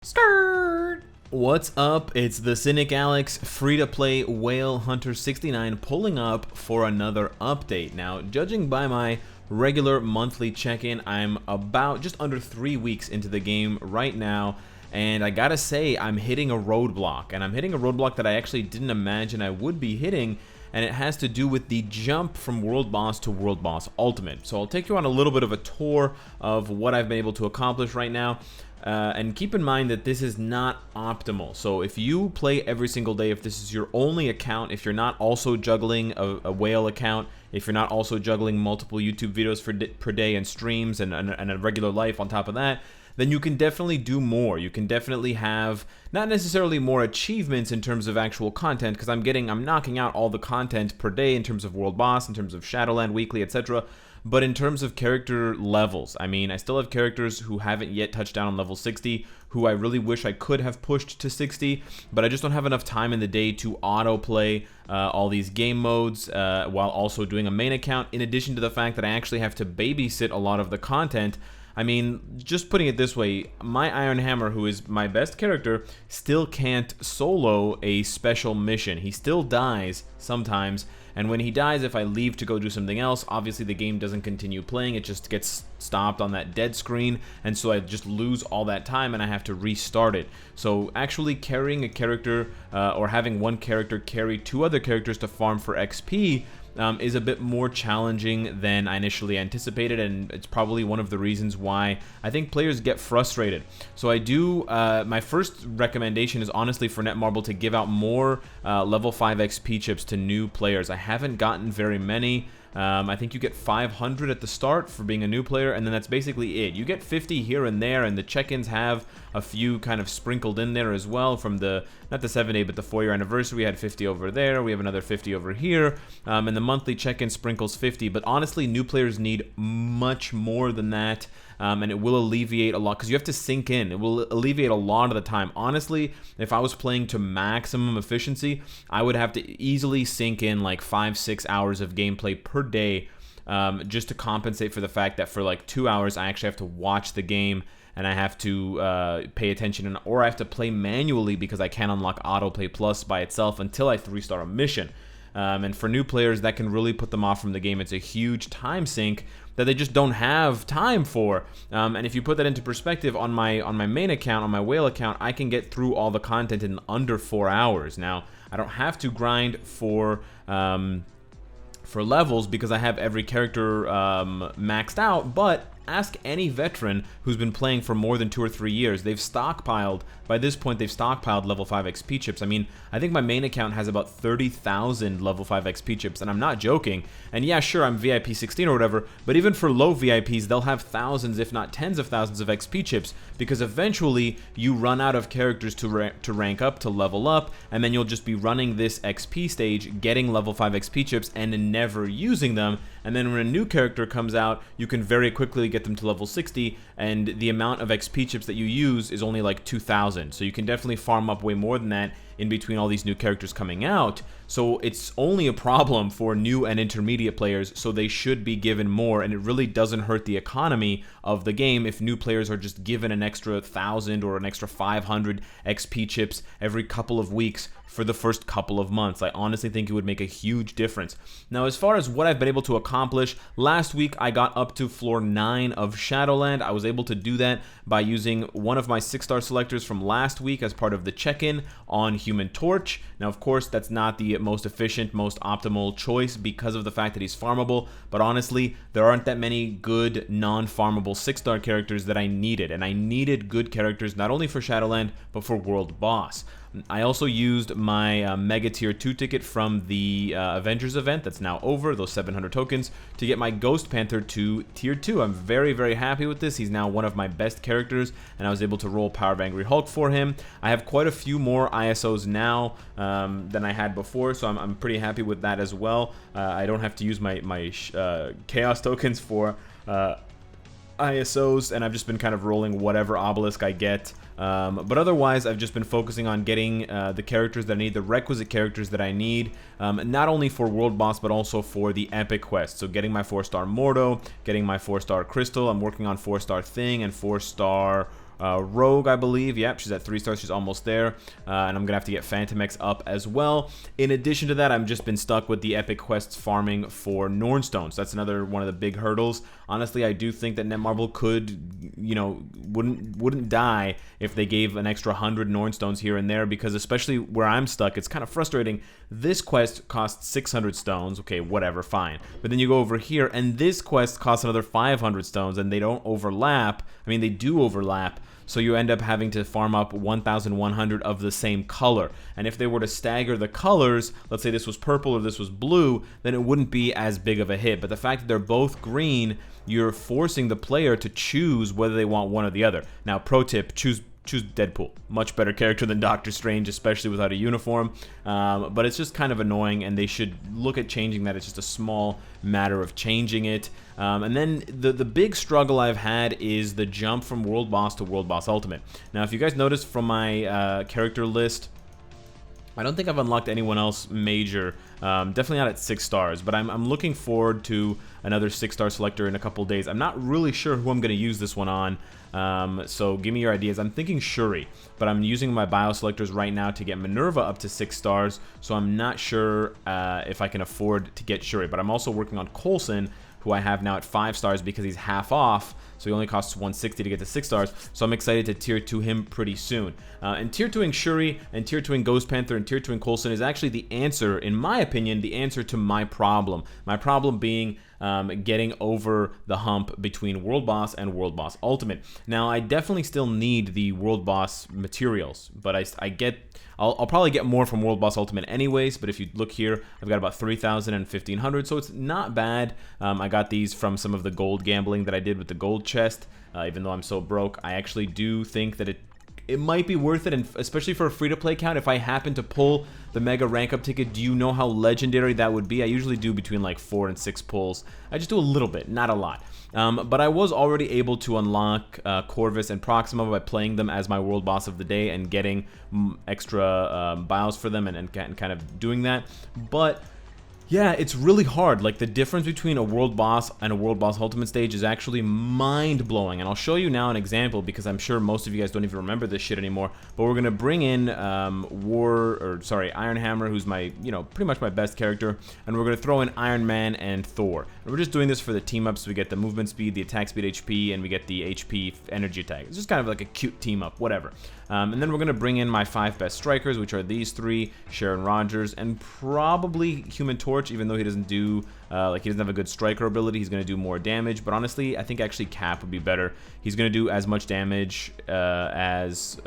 Skirt! What's up? It's the Cynicalex free-to-play Whale Hunter 69 pulling up for another update. Now, judging by my regular monthly check-in, I'm about just under 3 weeks into the game right now, and I gotta say, I'm hitting a roadblock, and I'm hitting a roadblock that I actually didn't imagine I would be hitting, and it has to do with the jump from World Boss to World Boss Ultimate. So I'll take you on a little bit of a tour of what I've been able to accomplish right now. And keep in mind that this is not optimal. So if you play every single day, if this is your only account, if you're not also juggling a whale account, if you're not also juggling multiple YouTube videos per day and streams and a regular life on top of that, then you can definitely do more. You can definitely have not necessarily more achievements in terms of actual content, because I'm knocking out all the content per day in terms of World Boss, in terms of Shadowland Weekly, etc. But in terms of character levels, I mean, I still have characters who haven't yet touched down on level 60, who I really wish I could have pushed to 60, but I just don't have enough time in the day to autoplay all these game modes while also doing a main account, in addition to the fact that I actually have to babysit a lot of the content. I mean, just putting it this way, my Iron Hammer, who is my best character, still can't solo a special mission. He still dies sometimes, and when he dies, if I leave to go do something else, obviously the game doesn't continue playing, it just gets stopped on that dead screen, and so I just lose all that time and I have to restart it. So actually carrying a character, or having one character carry two other characters to farm for XP, is a bit more challenging than I initially anticipated, and it's probably one of the reasons why I think players get frustrated. So I do, my first recommendation is honestly for Netmarble to give out more level 5 XP chips to new players. I haven't gotten very many. I think you get 500 at the start for being a new player, and then that's basically it. You get 50 here and there, and the check-ins have a few kind of sprinkled in there as well from the, not the 7-day, but the 4-year anniversary. We had 50 over there, we have another 50 over here, and the monthly check-in sprinkles 50, but honestly, new players need much more than that. And it will alleviate a lot, because you have to sink in. It will alleviate a lot of the time. Honestly, if I was playing to maximum efficiency, I would have to easily sink in like 5-6 hours of gameplay per day, just to compensate for the fact that for like 2 hours I actually have to watch the game and I have to pay attention, or I have to play manually because I can't unlock Autoplay Plus by itself until I restart a mission. And for new players, that can really put them off from the game. It's a huge time sink that they just don't have time for. And if you put that into perspective, on my main account, on my whale account, I can get through all the content in under 4 hours. Now, I don't have to grind for levels because I have every character maxed out, but ask any veteran who's been playing for more than 2 or 3 years. They've stockpiled, by this point, they've stockpiled level 5 XP chips. I mean, I think my main account has about 30,000 level 5 XP chips, and I'm not joking. And yeah, sure, I'm VIP 16 or whatever, but even for low VIPs, they'll have thousands, if not tens of thousands of XP chips, because eventually you run out of characters to rank up, to level up, and then you'll just be running this XP stage, getting level 5 XP chips, and never using them. And then when a new character comes out, you can very quickly get them to level 60, and the amount of XP chips that you use is only like 2,000. So you can definitely farm up way more than that in between all these new characters coming out. So it's only a problem for new and intermediate players, so they should be given more, and it really doesn't hurt the economy of the game if new players are just given an extra 1,000 or an extra 500 XP chips every couple of weeks for the first couple of months. I honestly think it would make a huge difference. Now, as far as what I've been able to accomplish, last week I got up to floor 9 of Shadowland. I was able to do that by using one of my 6-star selectors from last week as part of the check-in on Human Torch. Now, of course, that's not the most efficient, most optimal choice because of the fact that he's farmable, but honestly, there aren't that many good non-farmable 6-star characters that I needed, and I needed good characters not only for Shadowland, but for World Boss. I also used my Mega Tier 2 ticket from the Avengers event that's now over, those 700 tokens, to get my Ghost Panther to Tier 2. I'm very, very happy with this. He's now one of my best characters, and I was able to roll Power of Angry Hulk for him. I have quite a few more ISOs now than I had before, so I'm pretty happy with that as well. I don't have to use my Chaos tokens for ISOs, and I've just been kind of rolling whatever obelisk I get. But otherwise, I've just been focusing on getting the characters that I need, the requisite characters that I need, not only for World Boss, but also for the Epic Quest. So getting my 4-star Mordo, getting my 4-star Crystal, I'm working on 4-star Thing and 4-star Rogue, I believe. Yep, she's at 3 stars. She's almost there. And I'm going to have to get Phantom X up as well. In addition to that, I've just been stuck with the epic quests farming for Nornstones. That's another one of the big hurdles. Honestly, I do think that Netmarble could, you know, wouldn't die if they gave an extra 100 Nornstones here and there, because especially where I'm stuck, it's kind of frustrating. This quest costs 600 stones. Okay, whatever, fine. But then you go over here, and this quest costs another 500 stones, and they don't overlap. I mean, they do overlap. So you end up having to farm up 1,100 of the same color. And if they were to stagger the colors, let's say this was purple or this was blue, then it wouldn't be as big of a hit. But the fact that they're both green, you're forcing the player to choose whether they want one or the other. Now, pro tip, choose Deadpool. Much better character than Doctor Strange, especially without a uniform. But it's just kind of annoying, and they should look at changing that. It's just a small matter of changing it. And then the big struggle I've had is the jump from World Boss to World Boss Ultimate. Now, if you guys noticed from my character list, I don't think I've unlocked anyone else major. Definitely not at 6 stars, but I'm looking forward to another 6-star selector in a couple days. I'm not really sure who I'm going to use this one on, so give me your ideas. I'm thinking Shuri, but I'm using my bio selectors right now to get Minerva up to 6 stars, so I'm not sure if I can afford to get Shuri. But I'm also working on Coulson, who I have now at 5 stars because he's half off, so he only costs 160 to get to 6 stars, so I'm excited to tier 2 him pretty soon. And tier 2ing Shuri, and tier 2ing Ghost Panther, and tier 2ing Coulson is actually the answer, in my opinion, the answer to my problem. My problem being getting over the hump between World Boss and World Boss Ultimate. Now, I definitely still need the World Boss materials, but I'll probably get more from World Boss Ultimate anyways, but if you look here, I've got about 3,000 and 1,500, so it's not bad. I got these from some of the gold gambling that I did with the gold chest. Even though I'm so broke, I actually do think that it might be worth it, and especially for a free-to-play account, if I happen to pull the mega rank up ticket, do you know how legendary that would be? I usually do between like 4 and 6 pulls. I just do a little bit, not a lot. But I was already able to unlock Corvus and Proxima by playing them as my world boss of the day and getting extra bios for them and kind of doing that. But yeah, it's really hard. Like, the difference between a World Boss and a World Boss Ultimate stage is actually mind-blowing. And I'll show you now an example, because I'm sure most of you guys don't even remember this shit anymore. But we're going to bring in Iron Hammer, who's my, pretty much my best character. And we're going to throw in Iron Man and Thor. And we're just doing this for the team-ups. We get the movement speed, the attack speed HP, and we get the HP energy attack. It's just kind of like a cute team-up, whatever. And then we're going to bring in my 5 best strikers, which are these 3, Sharon Rogers, and probably Human Torch, even though he doesn't do, he doesn't have a good striker ability. He's going to do more damage, but honestly, I think actually Cap would be better. He's going to do as much damage as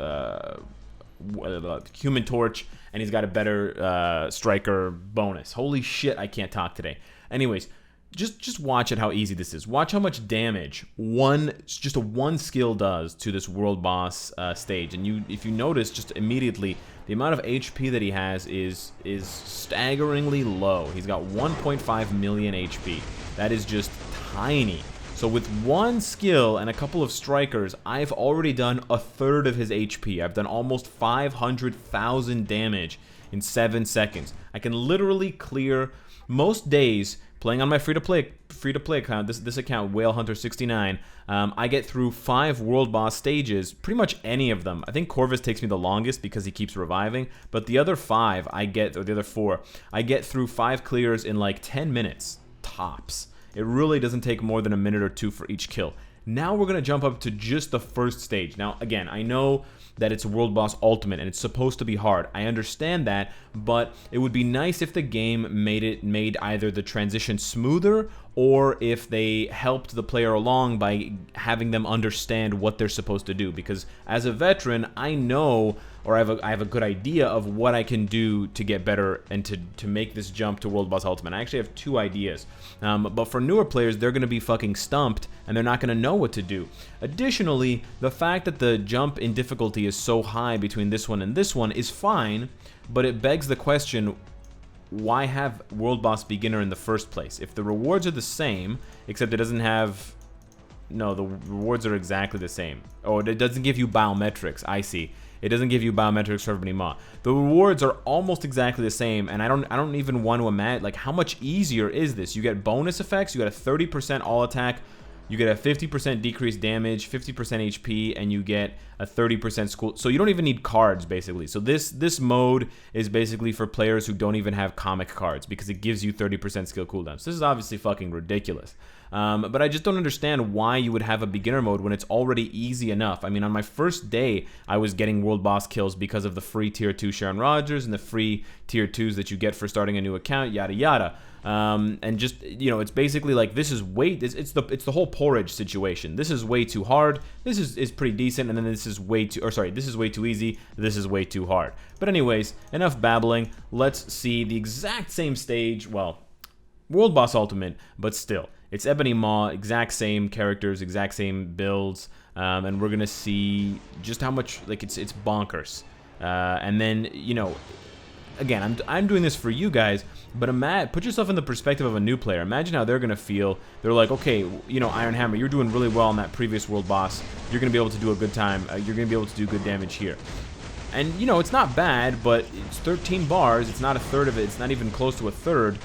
Human Torch, and he's got a better striker bonus. Holy shit, I can't talk today. Anyways, just watch it how easy this is. Watch how much damage just a one skill does to this world boss stage. And if you notice, just immediately, the amount of HP that he has is staggeringly low. He's got 1.5 million HP. That is just tiny. So with one skill and a couple of strikers, I've already done a third of his HP. I've done almost 500,000 damage in 7 seconds. I can literally clear most days playing on my free-to-play account, this account, Whale Hunter 69, I get through 5 world boss stages, pretty much any of them. I think Corvus takes me the longest because he keeps reviving, but the other 5 the other 4, I get through 5 clears in like 10 minutes, tops. It really doesn't take more than a minute or 2 for each kill. Now we're going to jump up to just the first stage. Now, again, I know that it's World Boss Ultimate and it's supposed to be hard. I understand that, but it would be nice if the game made either the transition smoother, or if they helped the player along by having them understand what they're supposed to do. Because as a veteran, I know, or I have a good idea of what I can do to get better and to make this jump to World Boss Ultimate. I actually have 2 ideas. But for newer players, they're going to be fucking stumped, and they're not going to know what to do. Additionally, the fact that the jump in difficulty is so high between this one and this one is fine, but it begs the question, why have World Boss Beginner in the first place? If the rewards are the same, except it doesn't have... No, the rewards are exactly the same. Oh, it doesn't give you biometrics. I see. It doesn't give you biometrics for everybody. The rewards are almost exactly the same, and I don't even want to imagine, like, how much easier is this? You get bonus effects. You got a 30% all attack you get a 50% decreased damage, 50% HP, and you get a 30% school. So you don't even need cards, basically. So this mode is basically for players who don't even have comic cards, because it gives you 30% skill cooldowns. So this is obviously fucking ridiculous. But I just don't understand why you would have a beginner mode when it's already easy enough. I mean, on my first day, I was getting world boss kills because of the free tier 2 Sharon Rogers and the free tier 2s that you get for starting a new account, yada yada. And just, you know, it's basically like, this is it's the whole porridge situation. This is way too hard. This is pretty decent, and then this is way too, or sorry, this is way too easy. This is way too hard. But anyways, enough babbling. Let's see the exact same stage. Well, World Boss Ultimate, but still, it's Ebony Maw, exact same characters, exact same builds, and we're gonna see just how much, like, it's bonkers. And then, you know, again, I'm doing this for you guys, but put yourself in the perspective of a new player. Imagine how they're gonna feel. They're like, okay, you know, Iron Hammer, you're doing really well on that previous world boss. You're gonna be able to do a good time. You're gonna be able to do good damage here. And, you know, it's not bad, but it's 13 bars. It's not a third of it. It's not even close to a third.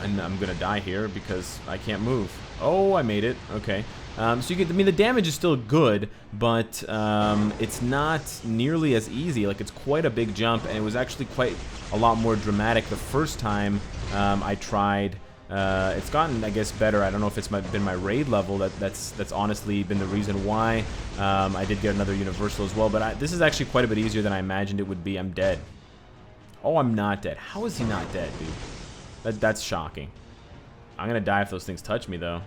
And I'm gonna die here because I can't move. Oh, I made it. Okay. So you get, I mean, the damage is still good, but it's not nearly as easy. Like, it's quite a big jump, and it was actually quite a lot more dramatic the first time I tried. It's gotten, I guess, better. I don't know if it's been my raid level that's honestly been the reason why. I did get another universal as well, but this is actually quite a bit easier than I imagined it would be. I'm dead. Oh, I'm not dead. How is he not dead, dude? That's shocking. I'm gonna die if those things touch me, though.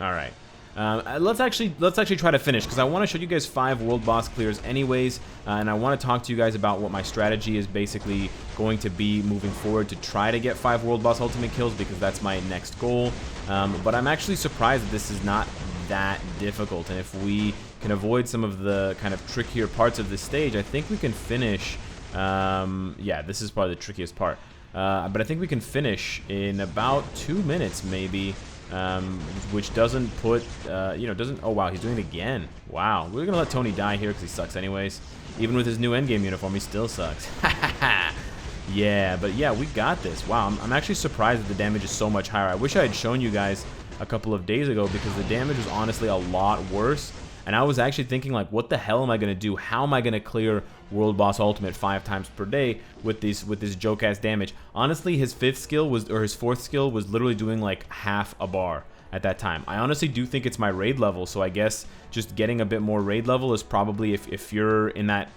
All right. Let's actually try to finish, because I want to show you guys 5 world boss clears anyways, and I want to talk to you guys about what my strategy is basically going to be moving forward to try to get 5 world boss ultimate kills, because that's my next goal. But I'm actually surprised that this is not that difficult, and if we can avoid some of the kind of trickier parts of this stage, I think we can finish. Yeah, this is probably the trickiest part. But I think we can finish in about 2 minutes, maybe, which doesn't put, you know, doesn't, oh wow, he's doing it again. Wow, we're gonna let Tony die here because he sucks anyways. Even with his new endgame uniform, he still sucks. Yeah, but yeah, we got this. Wow, I'm actually surprised that the damage is so much higher. I wish I had shown you guys a couple of days ago, because the damage was honestly a lot worse. And I was actually thinking, like, what the hell am I gonna do? How am I gonna clear World Boss Ultimate 5 times per day with this joke ass damage? Honestly, his 5th skill was, or his 4th skill was literally doing like half a bar at that time. I honestly do think it's my raid level, so I guess just getting a bit more raid level is probably, if you're in that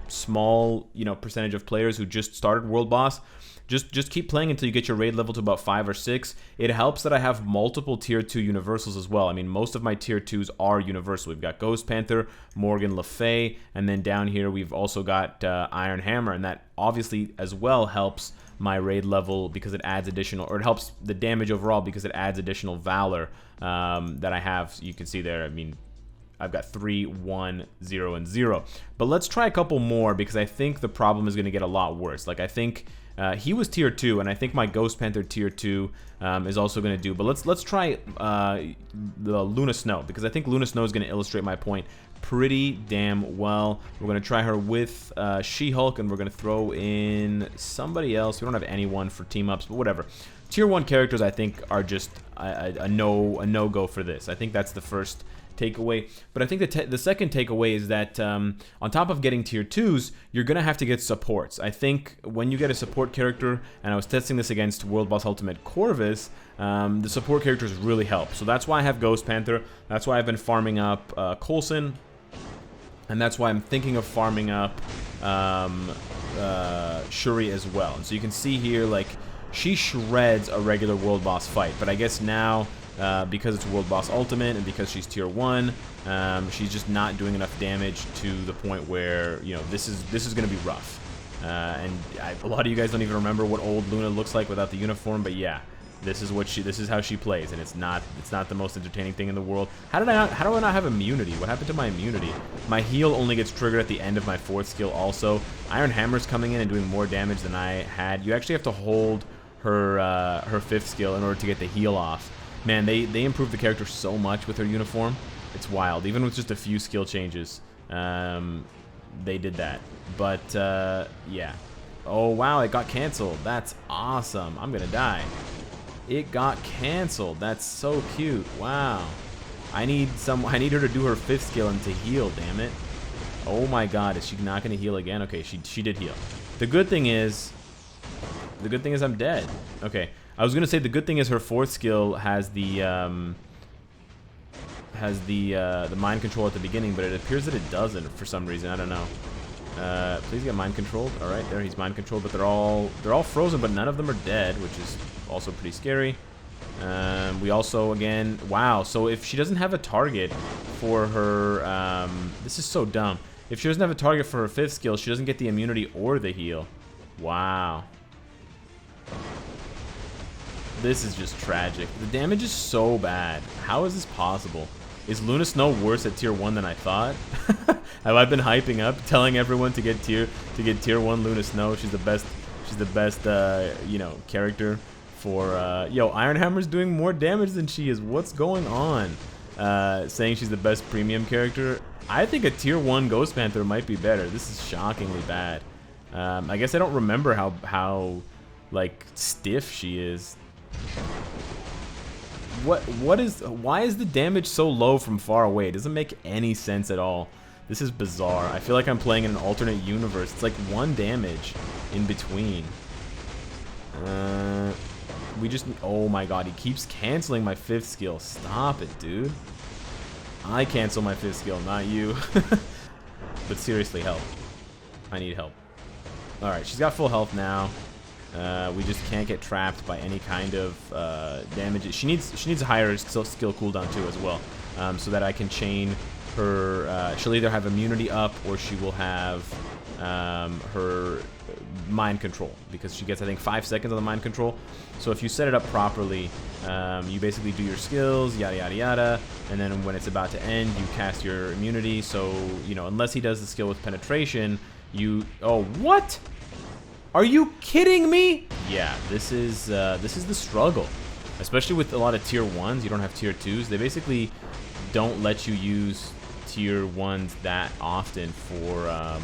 small, you know, percentage of players who just started World Boss, just keep playing until you get your raid level to about 5 or 6. It helps that I have multiple tier 2 universals as well. I mean, most of my tier 2s are universal. We've got Ghost Panther, Morgan Le Fay, and then down here we've also got Iron Hammer, and that obviously as well helps my raid level because it adds additional, or it helps the damage overall because it adds additional valor that I have. So you can see there, I mean, I've got 3, 1, 0, and 0. But let's try a couple more, because I think the problem is going to get a lot worse. Like, I think he was tier 2, and I think my Ghost Panther tier 2 is also going to do. But let's try the Luna Snow, because I think Luna Snow is going to illustrate my point pretty damn well. We're going to try her with She-Hulk, and we're going to throw in somebody else. We don't have anyone for team-ups, but whatever. Tier 1 characters, I think, are just a no-go for this. I think that's the first takeaway. But I think the second takeaway is that on top of getting tier 2s, you're going to have to get supports. I think when you get a support character, and I was testing this against World Boss Ultimate Corvus, the support characters really help. So that's why I have Ghost Panther. That's why I've been farming up Coulson. And that's why I'm thinking of farming up Shuri as well. And so you can see here, like, she shreds a regular World Boss fight. But I guess now, because it's World Boss Ultimate and because she's tier 1, she's just not doing enough damage to the point where, you know, this is going to be rough. And a lot of you guys don't even remember what old Luna looks like without the uniform, but yeah, this is how she plays, and it's not the most entertaining thing in the world. How do I not have immunity? What happened to my immunity? My heal only gets triggered at the end of my 4th skill also. Iron Hammer's coming in and doing more damage than I had. You actually have to hold her 5th skill in order to get the heal off. Man, they improved the character so much with her uniform. It's wild. Even with just a few skill changes, they did that. But yeah. Oh wow, it got canceled. That's awesome. I'm gonna die. It got canceled. That's so cute. Wow. I need her to do her 5th skill and to heal, damn it. Oh my god, is she not gonna heal again? Okay, she did heal. The good thing is I'm dead. Okay. I was gonna say the good thing is her 4th skill has the mind control at the beginning, but it appears that it doesn't for some reason. I don't know. Please get mind controlled. All right, there, he's mind controlled, but they're all frozen, but none of them are dead, which is also pretty scary. We also, again, wow, so if she doesn't have a target for her, this is so dumb. If she doesn't have a target for her 5th skill, she doesn't get the immunity or the heal. Wow. This is just tragic. The damage is so bad. How is this possible? Is Luna Snow worse at tier 1 than I thought? Have I been hyping up, telling everyone to get tier 1 Luna Snow? She's the best, you know, character for yo, Ironhammer's doing more damage than she is. What's going on? Saying she's the best premium character. I think a tier 1 Ghost Panther might be better. This is shockingly bad. I guess I don't remember how like stiff she is. Why is the damage so low from far away? It doesn't make any sense at all. This is bizarre. I feel like I'm playing in an alternate universe. It's like 1 damage in between. Oh my god, he keeps canceling my 5th skill. Stop it, dude. I cancel my 5th skill, not you. But seriously, help. I need help. Alright, she's got full health now. We just can't get trapped by any kind of damage. She needs a higher skill cooldown too as well, so that I can chain her. She'll either have immunity up or she will have her mind control, because she gets, I think, 5 seconds on the mind control. So if you set it up properly, you basically do your skills, yada yada yada, and then when it's about to end, you cast your immunity. So, you know, unless he does the skill with penetration, you. Oh, what? Are you kidding me? Yeah, this is the struggle, especially with a lot of tier 1s. You don't have tier 2s. They basically don't let you use tier 1s that often for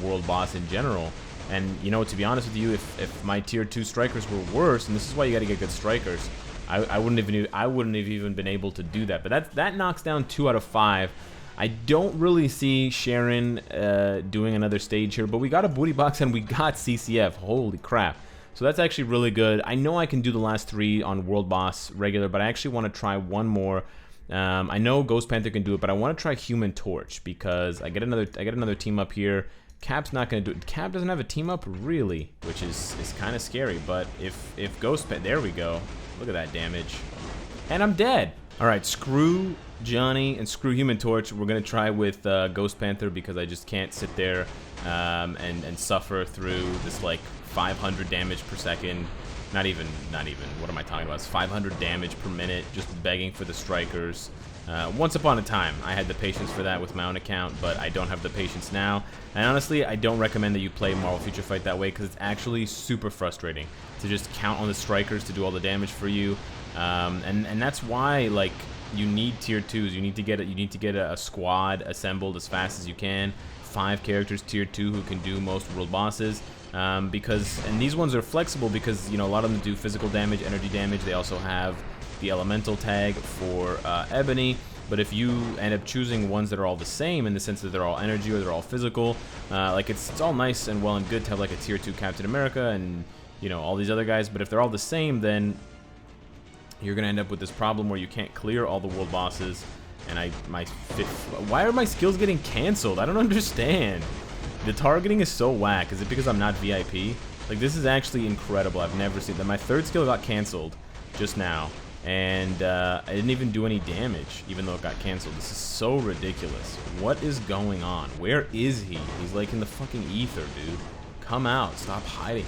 world boss in general. And you know, to be honest with you, if my tier 2 strikers were worse, and this is why you got to get good strikers, I wouldn't have even been able to do that. But that knocks down 2 out of 5. I don't really see Sharon doing another stage here, but we got a booty box and we got CCF. Holy crap. So that's actually really good. I know I can do the last 3 on World Boss regular, but I actually want to try one more. I know Ghost Panther can do it, but I want to try Human Torch, because I get another team up here. Cap's not going to do it. Cap doesn't have a team up, really, which is kind of scary. But if Ghost Panther, there we go. Look at that damage. And I'm dead. All right, screw Johnny and screw Human Torch. We're gonna try with Ghost Panther, because I just can't sit there and suffer through this like 500 damage per second. Not even. What am I talking about? It's 500 damage per minute, just begging for the strikers. Once upon a time, I had the patience for that with my own account, but I don't have the patience now. And honestly, I don't recommend that you play Marvel Future Fight that way, because it's actually super frustrating to just count on the strikers to do all the damage for you. And that's why, like, you need tier 2s. You need to get a squad assembled as fast as you can. 5 characters tier 2 who can do most world bosses. And these ones are flexible because, you know, a lot of them do physical damage, energy damage. They also have the elemental tag for Ebony. But if you end up choosing ones that are all the same, in the sense that they're all energy or they're all physical, like it's all nice and well and good to have like a tier 2 Captain America and, you know, all these other guys. But if they're all the same, then you're gonna end up with this problem where you can't clear all the world bosses. And why are my skills getting canceled? I don't understand. The targeting is so whack. Is it because I'm not VIP? Like, this is actually incredible. I've never seen that. My 3rd skill got canceled just now, and I didn't even do any damage, even though it got canceled. This is so ridiculous. What is going on? Where is he? He's like in the fucking ether, dude. Come out. Stop hiding.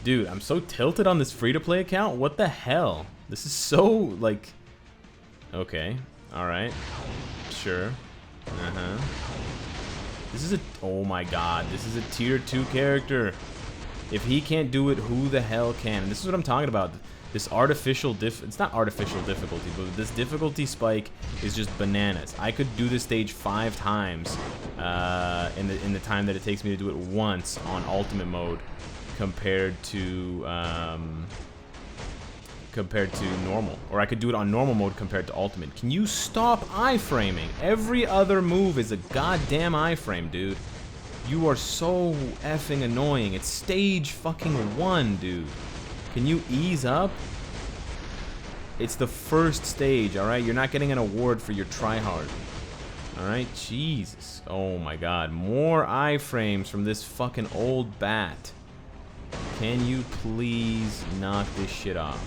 Dude, I'm so tilted on this free-to-play account. What the hell? This is so, like... Okay. Alright. Sure. This is a... Oh my god. This is a tier 2 character. If he can't do it, who the hell can? And this is what I'm talking about. This artificial It's not artificial difficulty, but this difficulty spike is just bananas. I could do this stage 5 times in the time that it takes me to do it once on ultimate mode, compared to compared to normal. Or I could do it on normal mode compared to ultimate. Can you stop iframing? Every other move is a goddamn iframe, dude. You are so effing annoying. It's stage fucking 1, dude. Can you ease up? It's the first stage, alright? You're not getting an award for your tryhard. Alright? Jesus. Oh my god. More iframes from this fucking old bat. Can you please knock this shit off?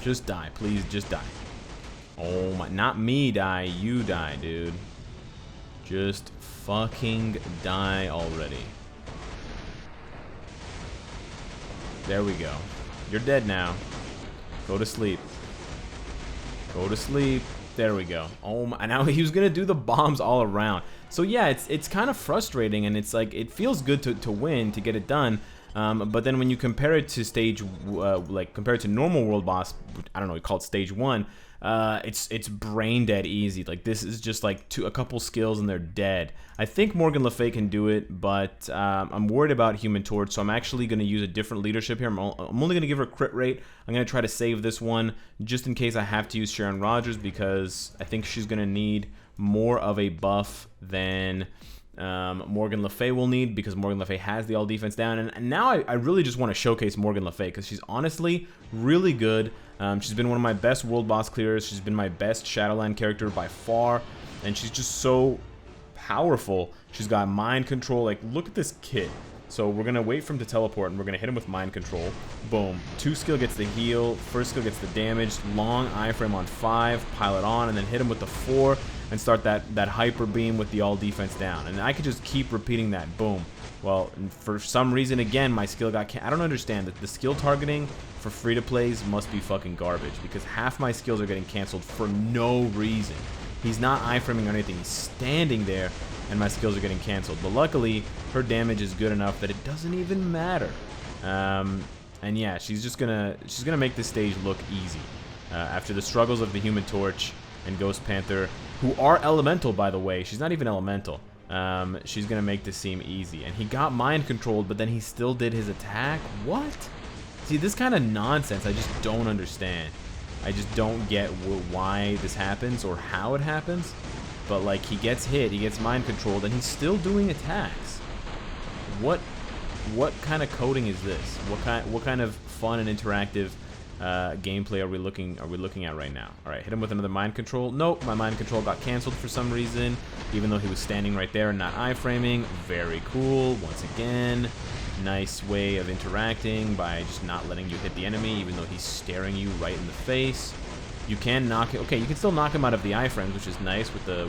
Just die. Please, just die. Oh my... Not me die. You die, dude. Just fucking die already. There we go. You're dead now. Go to sleep. Go to sleep. There we go. Oh my, now he was gonna do the bombs all around. So yeah, it's kind of frustrating, and it's like, it feels good to win, to get it done. But then when you compare it to stage, like compare it to normal world boss, I don't know, we call it stage 1. It's brain dead easy. Like, this is just like a couple skills and they're dead. I think Morgan Le Fay can do it, but I'm worried about Human Torch, so I'm actually going to use a different leadership here. I'm only going to give her crit rate. I'm going to try to save this one just in case I have to use Sharon Rogers, because I think she's going to need more of a buff than Morgan Le Fay will need, because Morgan Le Fay has the all defense down. And now I really just want to showcase Morgan Le Fay, because she's honestly really good. She's been one of my best world boss clearers. She's been my best Shadowland character by far, and she's just so powerful. She's got mind control. Like, look at this kit. So we're gonna wait for him to teleport, and we're gonna hit him with mind control. Boom. 2 skill gets the heal. 1st skill gets the damage. Long iframe on 5. Pile it on, and then hit him with the 4, and start that hyper beam with the all defense down. And I could just keep repeating that. Boom. Well, for some reason, again, my skill got I don't understand that the skill targeting for free-to-plays must be fucking garbage, because half my skills are getting canceled for no reason. He's not iframing or anything. He's standing there, and my skills are getting canceled. But luckily, her damage is good enough that it doesn't even matter. And yeah, she's gonna make this stage look easy. After the struggles of the Human Torch and Ghost Panther, who are elemental, by the way. She's not even elemental. She's gonna make this seem easy. And he got mind controlled, but then he still did his attack? What? See, this kind of nonsense I just don't understand. I just don't get why this happens or how it happens. But like, he gets hit, he gets mind controlled, and he's still doing attacks. What kind of coding is this? What kind of fun and interactive gameplay are we looking at right now? All right, hit him with another mind control. Nope, my mind control got canceled for some reason, even though he was standing right there and not iframing. Very cool. Once again, nice way of interacting by just not letting you hit the enemy, even though he's staring you right in the face. You can knock it. Okay, you can still knock him out of the iframes, which is nice with the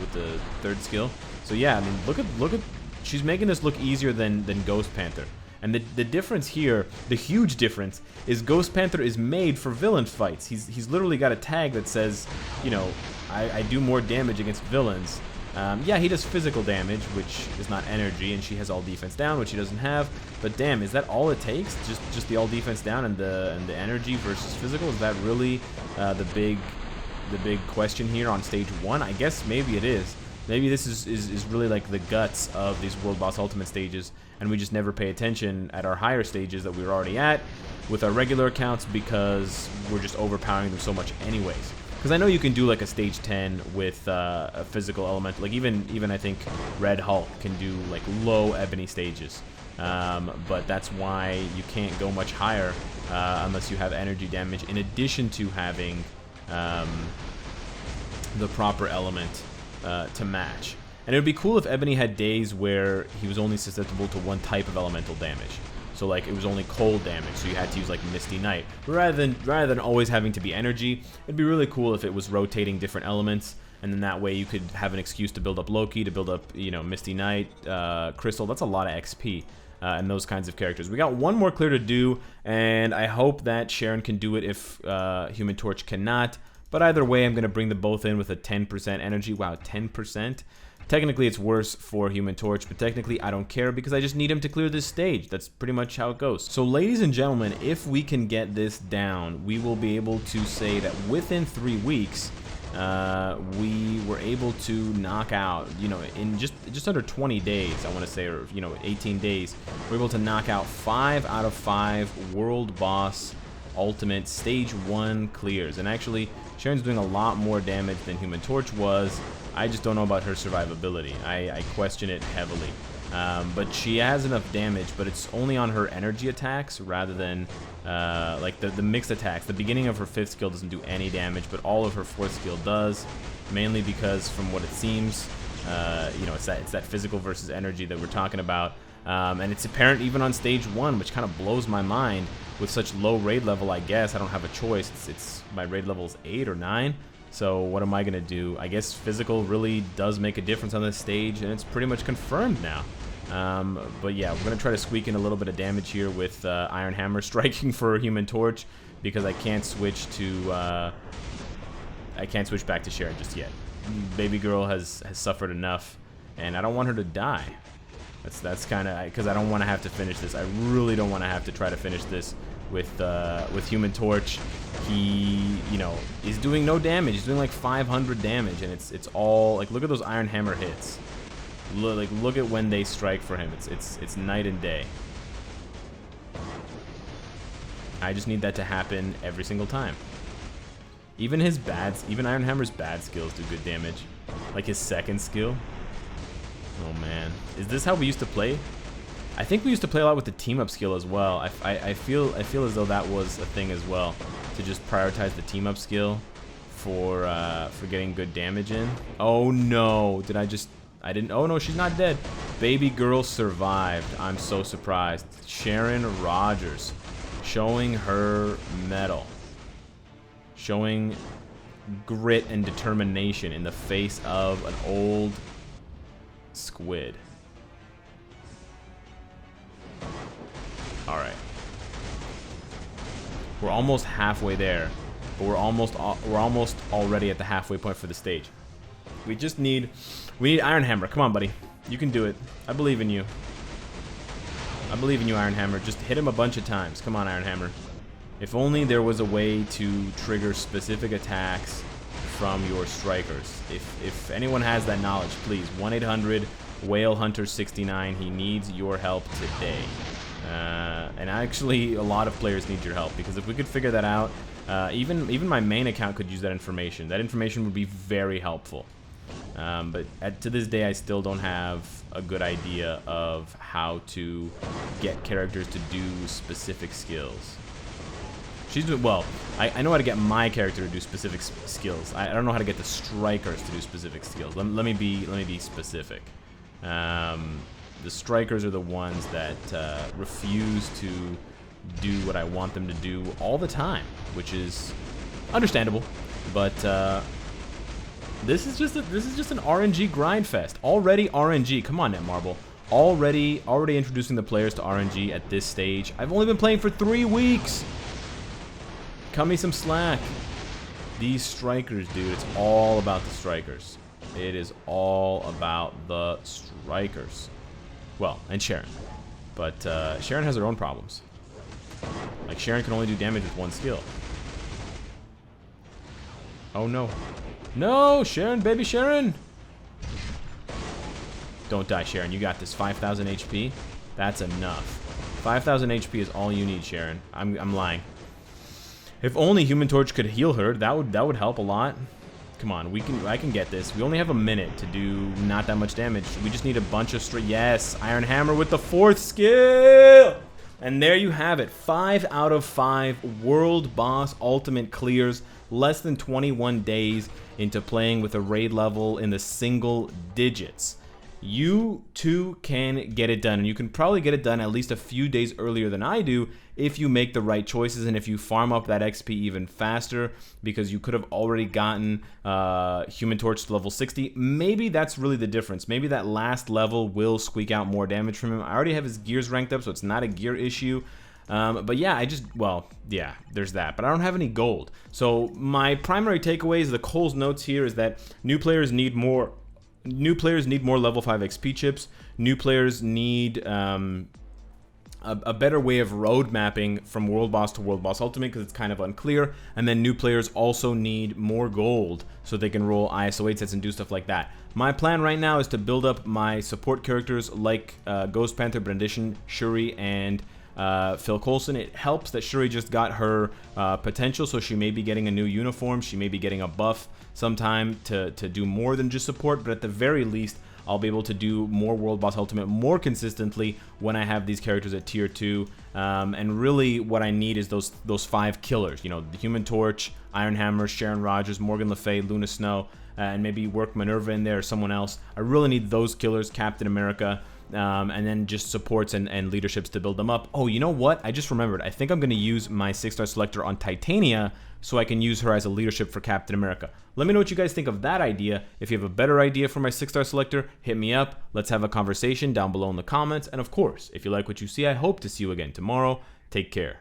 3rd skill. So yeah, I mean, look at. She's making this look easier than Ghost Panther. And the difference here, the huge difference, is Ghost Panther is made for villain fights. He's literally got a tag that says, you know, I do more damage against villains. Yeah, he does physical damage, which is not energy, and she has all defense down, which he doesn't have. But damn, is that all it takes? Just the all defense down and the energy versus physical? Is that really the big question here on stage 1? I guess maybe it is. Maybe this is really like the guts of these World Boss Ultimate stages, and we just never pay attention at our higher stages that we were already at with our regular accounts, because we're just overpowering them so much anyways. Because I know you can do like a stage 10 with a physical element. Like even I think Red Hulk can do like low ebony stages. But that's why you can't go much higher unless you have energy damage, in addition to having the proper element to match. And it would be cool if Ebony had days where he was only susceptible to one type of elemental damage. So like, it was only cold damage, so you had to use like Misty Knight. Rather than always having to be energy, it'd be really cool if it was rotating different elements, and then that way you could have an excuse to build up Loki, to build up, you know, Misty Knight, Crystal. That's a lot of XP. And those kinds of characters. We got one more clear to do, and I hope that Sharon can do it if Human Torch cannot. But either way, I'm going to bring them both in with a 10% energy. Wow, 10%? Technically, it's worse for Human Torch, but technically, I don't care because I just need him to clear this stage. That's pretty much how it goes. So, ladies and gentlemen, if we can get this down, we will be able to say that within 3 weeks, we were able to knock out, you know, in just under 20 days, I want to say, or, you know, 18 days, we're able to knock out 5 out of 5 world boss ultimate stage 1 clears. And actually, Sharon's doing a lot more damage than Human Torch was. I just don't know about her survivability. I question it heavily. But she has enough damage, but it's only on her energy attacks rather than like the mixed attacks. The beginning of her 5th skill doesn't do any damage, but all of her 4th skill does, mainly because, from what it seems, you know, it's that physical versus energy that we're talking about. And it's apparent even on stage 1, which kind of blows my mind. With such low raid level, I guess I don't have a choice. It's my raid level is 8 or 9. So what am I gonna do? I guess physical really does make a difference on this stage, and it's pretty much confirmed now. But yeah, we're gonna try to squeak in a little bit of damage here with Iron Hammer striking for Human Torch, because I can't switch to back to Sharon just yet. Baby girl has suffered enough, and I don't want her to die. That's kind of because I don't want to have to finish this. I really don't want to have to try to finish this with Human Torch. He, you know, is doing no damage. He's doing like 500 damage, and it's all like, look at those Iron Hammer hits. Look at when they strike for him. It's night and day. I just need that to happen every single time. Even Iron Hammer's bad skills do good damage. Like his 2nd skill. Oh man, is this how we used to play? I think we used to play a lot with the team up skill as well. I feel as though that was a thing as well, to just prioritize the team up skill for getting good damage in. Oh no, I didn't. Oh no, she's not dead. Baby girl survived. I'm so surprised. Sharon Rogers showing her mettle, showing grit and determination in the face of an old squid. All right, we're almost halfway there, but we're almost already at the halfway point for the stage. We need Iron Hammer. Come on, buddy, you can do it. I believe in you. I believe in you, Iron Hammer. Just hit him a bunch of times. Come on, Iron Hammer. If only there was a way to trigger specific attacks from your strikers. If anyone has that knowledge, please, 1-800-WHALE-HUNTER-69. He needs your help today. And actually, a lot of players need your help, because if we could figure that out, even my main account could use that information. That information would be very helpful. But to this day, I still don't have a good idea of how to get characters to do specific skills. She's doing well. I know how to get my character to do specific skills. I don't know how to get the strikers to do specific skills. Let me be specific. The strikers are the ones that refuse to do what I want them to do all the time, which is understandable. But this is just an RNG grind fest. Already RNG. Come on, Netmarble. Already introducing the players to RNG at this stage. I've only been playing for 3 weeks. Cut me some slack. These strikers, dude, it's all about the strikers. It is all about the strikers. Well, and Sharon. But Sharon has her own problems. Like, Sharon can only do damage with 1 skill. Oh no. No, Sharon, baby Sharon! Don't die, Sharon. You got this. 5,000 HP. That's enough. 5,000 HP is all you need, Sharon. I'm lying. If only Human Torch could heal her, that would help a lot. Come on, I can get this. We only have a minute to do not that much damage. We just need a bunch of yes, Iron Hammer with the 4th skill. And there you have it. 5 out of 5 world boss ultimate clears, less than 21 days into playing with a raid level in the single digits. You too can get it done, and you can probably get it done at least a few days earlier than I do if you make the right choices and if you farm up that XP even faster, because you could have already gotten Human Torch to level 60. Maybe that's really the difference. Maybe that last level will squeak out more damage from him. I already have his gears ranked up, so it's not a gear issue. But yeah, yeah, there's that. But I don't have any gold. So my primary takeaways, the Cole's notes here, is that new players need more level 5 XP chips. New players need a better way of road mapping from World Boss to World Boss Ultimate, because it's kind of unclear. And then new players also need more gold so they can roll ISO 8 sets and do stuff like that. My plan right now is to build up my support characters like Ghost Panther, Brendition, Shuri, and Phil Coulson. It helps that Shuri just got her potential, so she may be getting a new uniform. She may be getting a buff sometime to do more than just support, but at the very least, I'll be able to do more World Boss Ultimate more consistently when I have these characters at tier 2. And really what I need is those 5 killers. You know, the Human Torch, Iron Hammer, Sharon Rogers, Morgan Le Fay, Luna Snow, and maybe work Minerva in there or someone else. I really need those killers, Captain America, and then just supports and leaderships to build them up. Oh, you know what? I just remembered. I think I'm going to use my 6-star selector on Titania so I can use her as a leadership for Captain America. Let me know what you guys think of that idea. If you have a better idea for my 6-star selector, hit me up. Let's have a conversation down below in the comments. And of course, if you like what you see, I hope to see you again tomorrow. Take care.